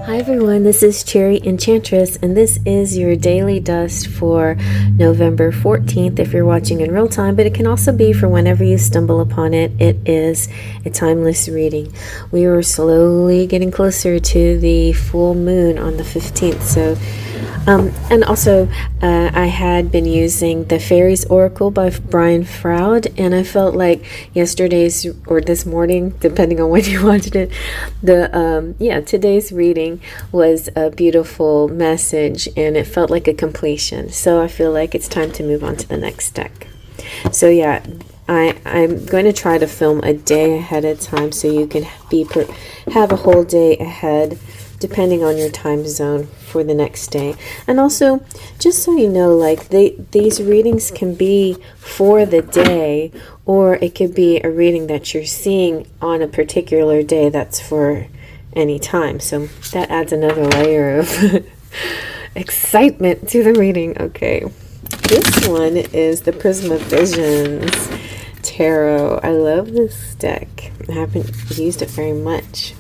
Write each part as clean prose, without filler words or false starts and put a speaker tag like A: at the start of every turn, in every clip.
A: Hi everyone, this is CherryEnchantress, and this is your daily dust for November 14th if you're watching in real time, but it can also be for whenever you stumble upon it. It is a timeless reading. We are slowly getting closer to the full moon on the 15th, so and also, I had been using the Fairies Oracle by Brian Froud, and I felt like yesterday's or this morning, depending on when you watched it, today's reading was a beautiful message, and it felt like a completion. So I feel like it's time to move on to the next deck. So yeah, I'm going to try to film a day ahead of time so you can have a whole day ahead, depending on your time zone for the next day. And also, just so you know, like these readings can be for the day, or it could be a reading that you're seeing on a particular day that's for any time. So that adds another layer of excitement to the reading. Okay, this one is the Prism of Visions Tarot. I love this deck. I haven't used it very much.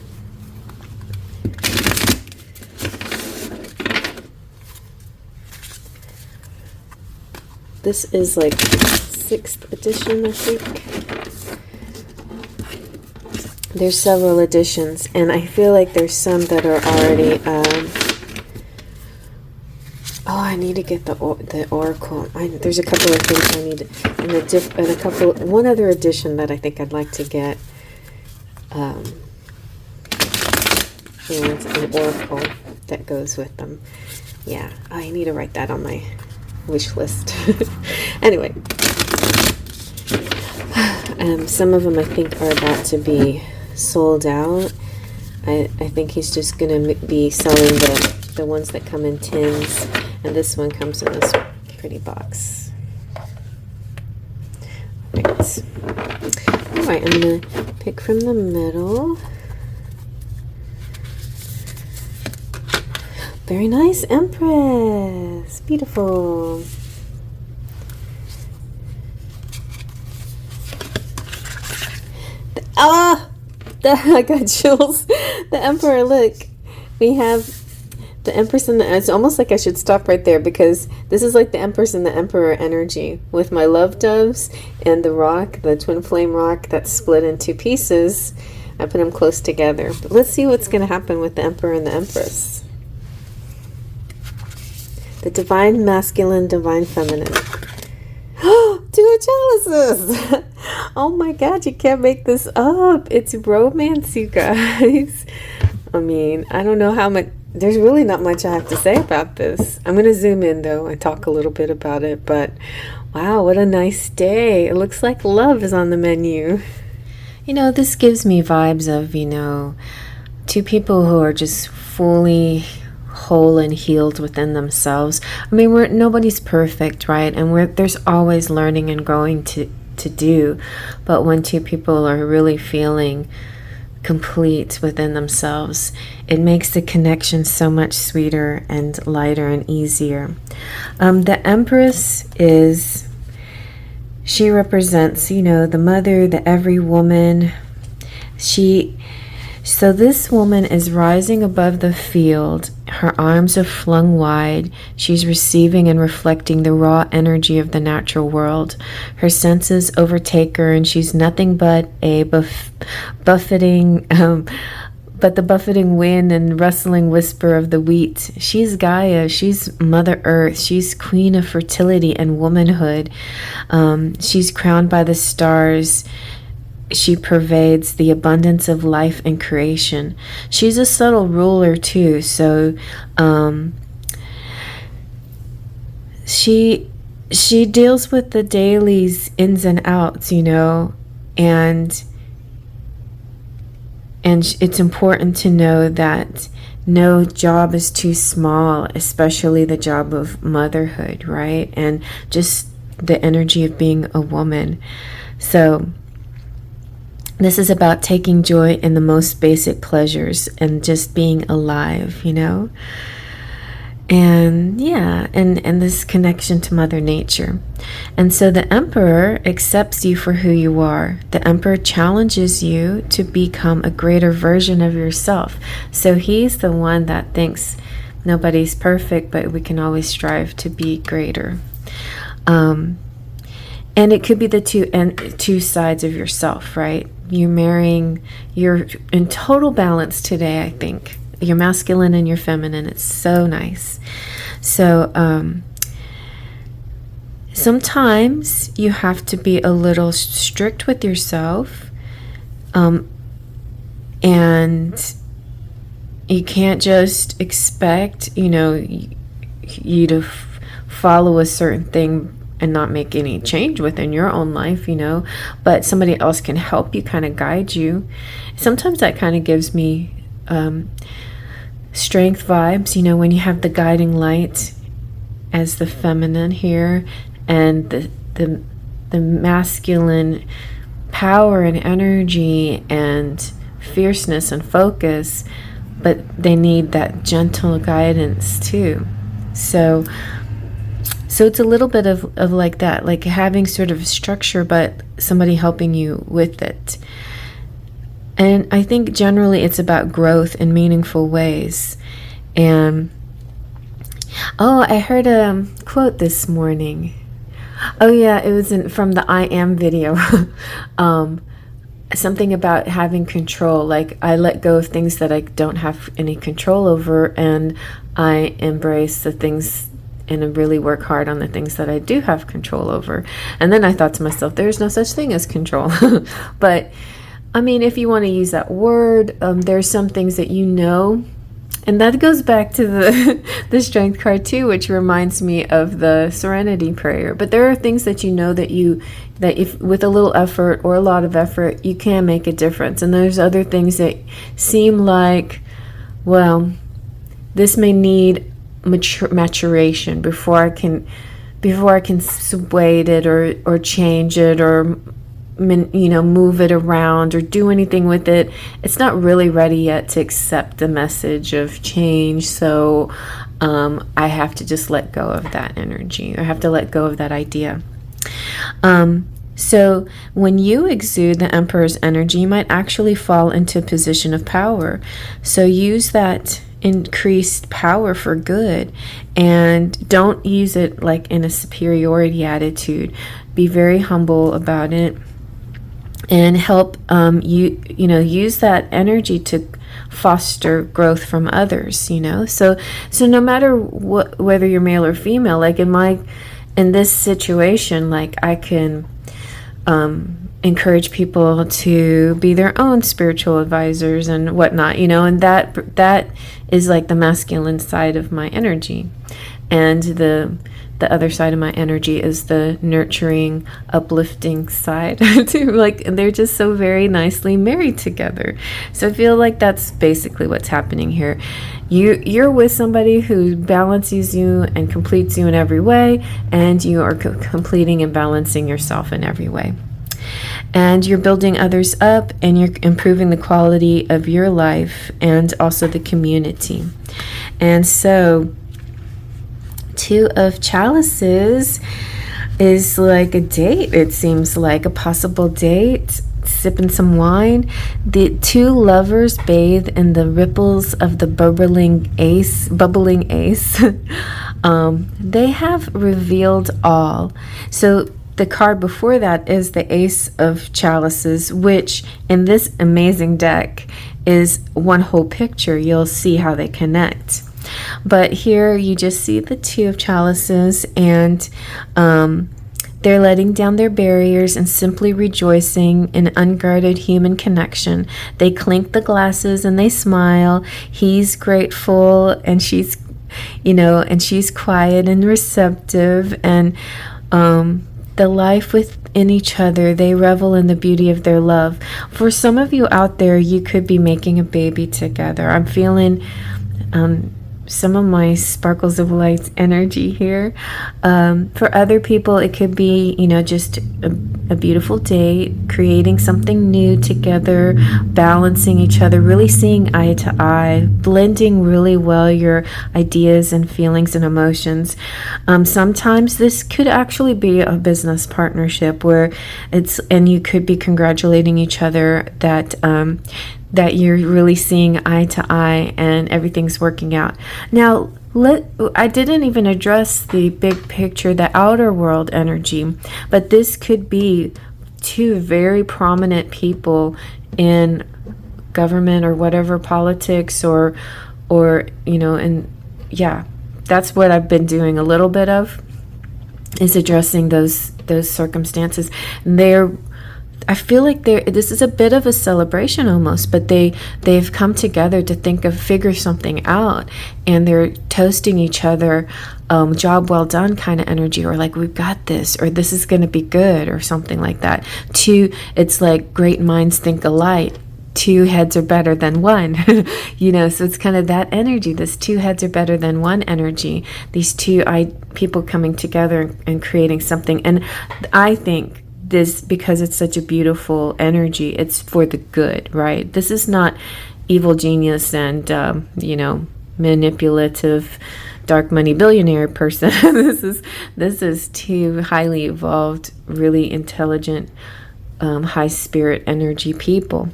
A: This is like 6th edition, I think. There's several editions, and I feel like there's some that are already. I need to get the Oracle. There's a couple of things I need, and one other edition that I think I'd like to get. And an Oracle that goes with them. Yeah, I need to write that on my wish list. Anyway, some of them I think are about to be sold out. I think he's just gonna be selling the ones that come in tins, and this one comes in this pretty box. Right. All right, I'm gonna pick from the middle. Very nice, Empress. Beautiful. I got chills. The Emperor, look. We have the Empress and it's almost like I should stop right there, because this is like the Empress and the Emperor energy with my love doves and the rock, the twin flame rock that's split in two pieces. I put them close together. But let's see what's going to happen with the Emperor and the Empress. The divine masculine, divine feminine. Two chalices! Oh my god, you can't make this up. It's romance, you guys. I mean, I don't know how much. There's really not much I have to say about this. I'm going to zoom in though and talk a little bit about it. But wow, what a nice day. It looks like love is on the menu. You know, this gives me vibes of, two people who are just fully whole and healed within themselves. I mean, nobody's perfect, right? And there's always learning and growing to do. But when two people are really feeling complete within themselves, it makes the connection so much sweeter and lighter and easier. The Empress she represents, the mother, the every woman. So this woman is rising above the field. Her arms are flung wide. She's receiving and reflecting the raw energy of the natural world. Her senses overtake her, and she's nothing but a buffeting wind and rustling whisper of the wheat. She's Gaia. She's Mother Earth. She's queen of fertility and womanhood. She's crowned by the stars. She pervades the abundance of life and creation. She's a subtle ruler too, so she deals with the daily's ins and outs, and it's important to know that no job is too small, especially the job of motherhood, right? And just the energy of being a woman. So this is about taking joy in the most basic pleasures and just being alive, And yeah, and this connection to Mother Nature. And so the Emperor accepts you for who you are. The Emperor challenges you to become a greater version of yourself. So he's the one that thinks nobody's perfect, but we can always strive to be greater. And it could be the two sides of yourself, right? You're in total balance today, I think. Your masculine and your feminine. It's so nice. So sometimes you have to be a little strict with yourself, and you can't just expect you to follow a certain thing and not make any change within your own life, but somebody else can help you, kind of guide you. Sometimes that kind of gives me strength vibes, when you have the guiding light as the feminine here, and the masculine power and energy and fierceness and focus, but they need that gentle guidance too. So it's a little bit of like that, like having sort of structure, but somebody helping you with it. And I think generally it's about growth in meaningful ways. And I heard a quote this morning. Oh yeah, it was from the I Am video. Something about having control. Like, I let go of things that I don't have any control over, and I embrace the things and really work hard on the things that I do have control over. And then I thought to myself, there's no such thing as control. But I mean, if you want to use that word, there's some things that and that goes back to the strength card too, which reminds me of the serenity prayer. But there are things that that if with a little effort or a lot of effort, you can make a difference. And there's other things that seem like, well, this may need maturation before I can sway it or change it or move it around or do anything with it. It's not really ready yet to accept the message of change. So I have to just let go of that energy. I have to let go of that idea. So when you exude the Emperor's energy, you might actually fall into a position of power. So use that increased power for good, and don't use it like in a superiority attitude. Be very humble about it, and help use that energy to foster growth from others. So no matter whether you're male or female, like in this situation, like I can encourage people to be their own spiritual advisors and whatnot, and that is like the masculine side of my energy, and the other side of my energy is the nurturing, uplifting side too. Like, they're just so very nicely married together. So I feel like that's basically what's happening here. You're with somebody who balances you and completes you in every way, and you are completing and balancing yourself in every way. And you're building others up, and you're improving the quality of your life and also the community. And so Two of Chalices is like a date. It seems like a possible date, sipping some wine. The two lovers bathe in the ripples of the bubbling ace. They have revealed all. So the card before that is the Ace of Chalices, which in this amazing deck is one whole picture. You'll see how they connect. But here you just see the Two of Chalices, and they're letting down their barriers and simply rejoicing in unguarded human connection. They clink the glasses and they smile. He's grateful, and she's quiet and receptive, and the life within each other, they revel in the beauty of their love. For some of you out there, you could be making a baby together. I'm feeling some of my sparkles of lights energy here. For other people, it could be, you know, just a beautiful day, creating something new together, balancing each other, really seeing eye to eye, blending really well your ideas and feelings and emotions. Sometimes this could actually be a business partnership where and you could be congratulating each other that you're really seeing eye to eye and everything's working out. Now, I didn't even address the big picture, the outer world energy, but this could be two very prominent people in government or whatever, politics or you know, and yeah, that's what I've been doing a little bit of, is addressing those circumstances. And I feel like this is a bit of a celebration almost, but they've come together to figure something out, and they're toasting each other, job well done kind of energy, or like, we've got this, or this is going to be good, or something like that. It's like great minds think alike. Two heads are better than one, you know, so it's kind of that energy, this two heads are better than one energy, these two people coming together and creating something. And I think this, because it's such a beautiful energy, it's for the good, right? This is not evil genius and you know, manipulative dark money billionaire person. this is two highly evolved, really intelligent, high spirit energy people.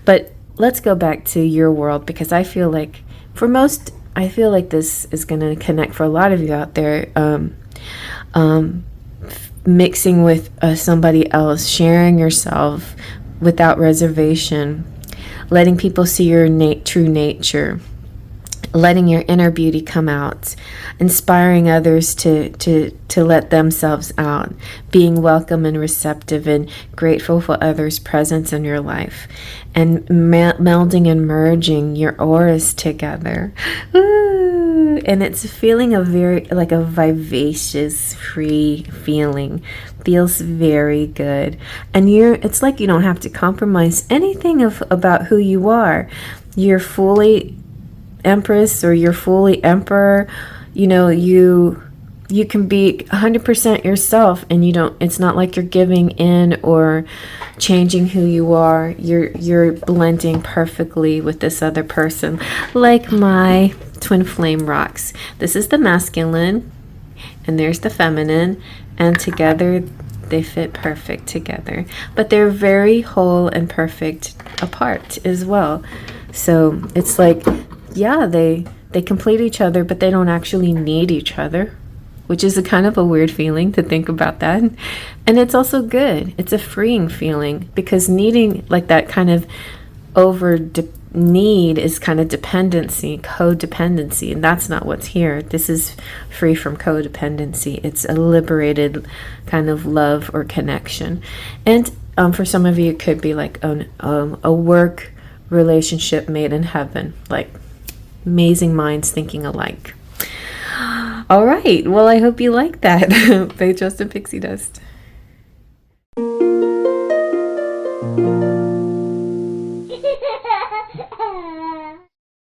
A: But let's go back to your world, because I feel like this is going to connect for a lot of you out there. Mixing with somebody else, sharing yourself without reservation, letting people see your true nature, letting your inner beauty come out, inspiring others to let themselves out, being welcome and receptive and grateful for others' presence in your life, and melding and merging your auras together. Ooh, and it's a feeling of like a vivacious, free feeling. Feels very good. And it's like you don't have to compromise anything about who you are. You're fully Empress, or you're fully Emperor. You know, you can be 100% yourself, and it's not like you're giving in or changing who you are. You're blending perfectly with this other person, like my twin flame rocks. This is the masculine and there's the feminine, and together they fit perfect together, but they're very whole and perfect apart as well. So it's like, yeah, they complete each other, but they don't actually need each other, which is a kind of a weird feeling to think about that. And it's also good. It's a freeing feeling, because needing, like that kind of need is kind of dependency, codependency, and that's not what's here. This is free from codependency. It's a liberated kind of love or connection. And for some of you, it could be like a work relationship made in heaven, like amazing minds thinking alike. All right, well, I hope you like that. By Justin Pixie Dust.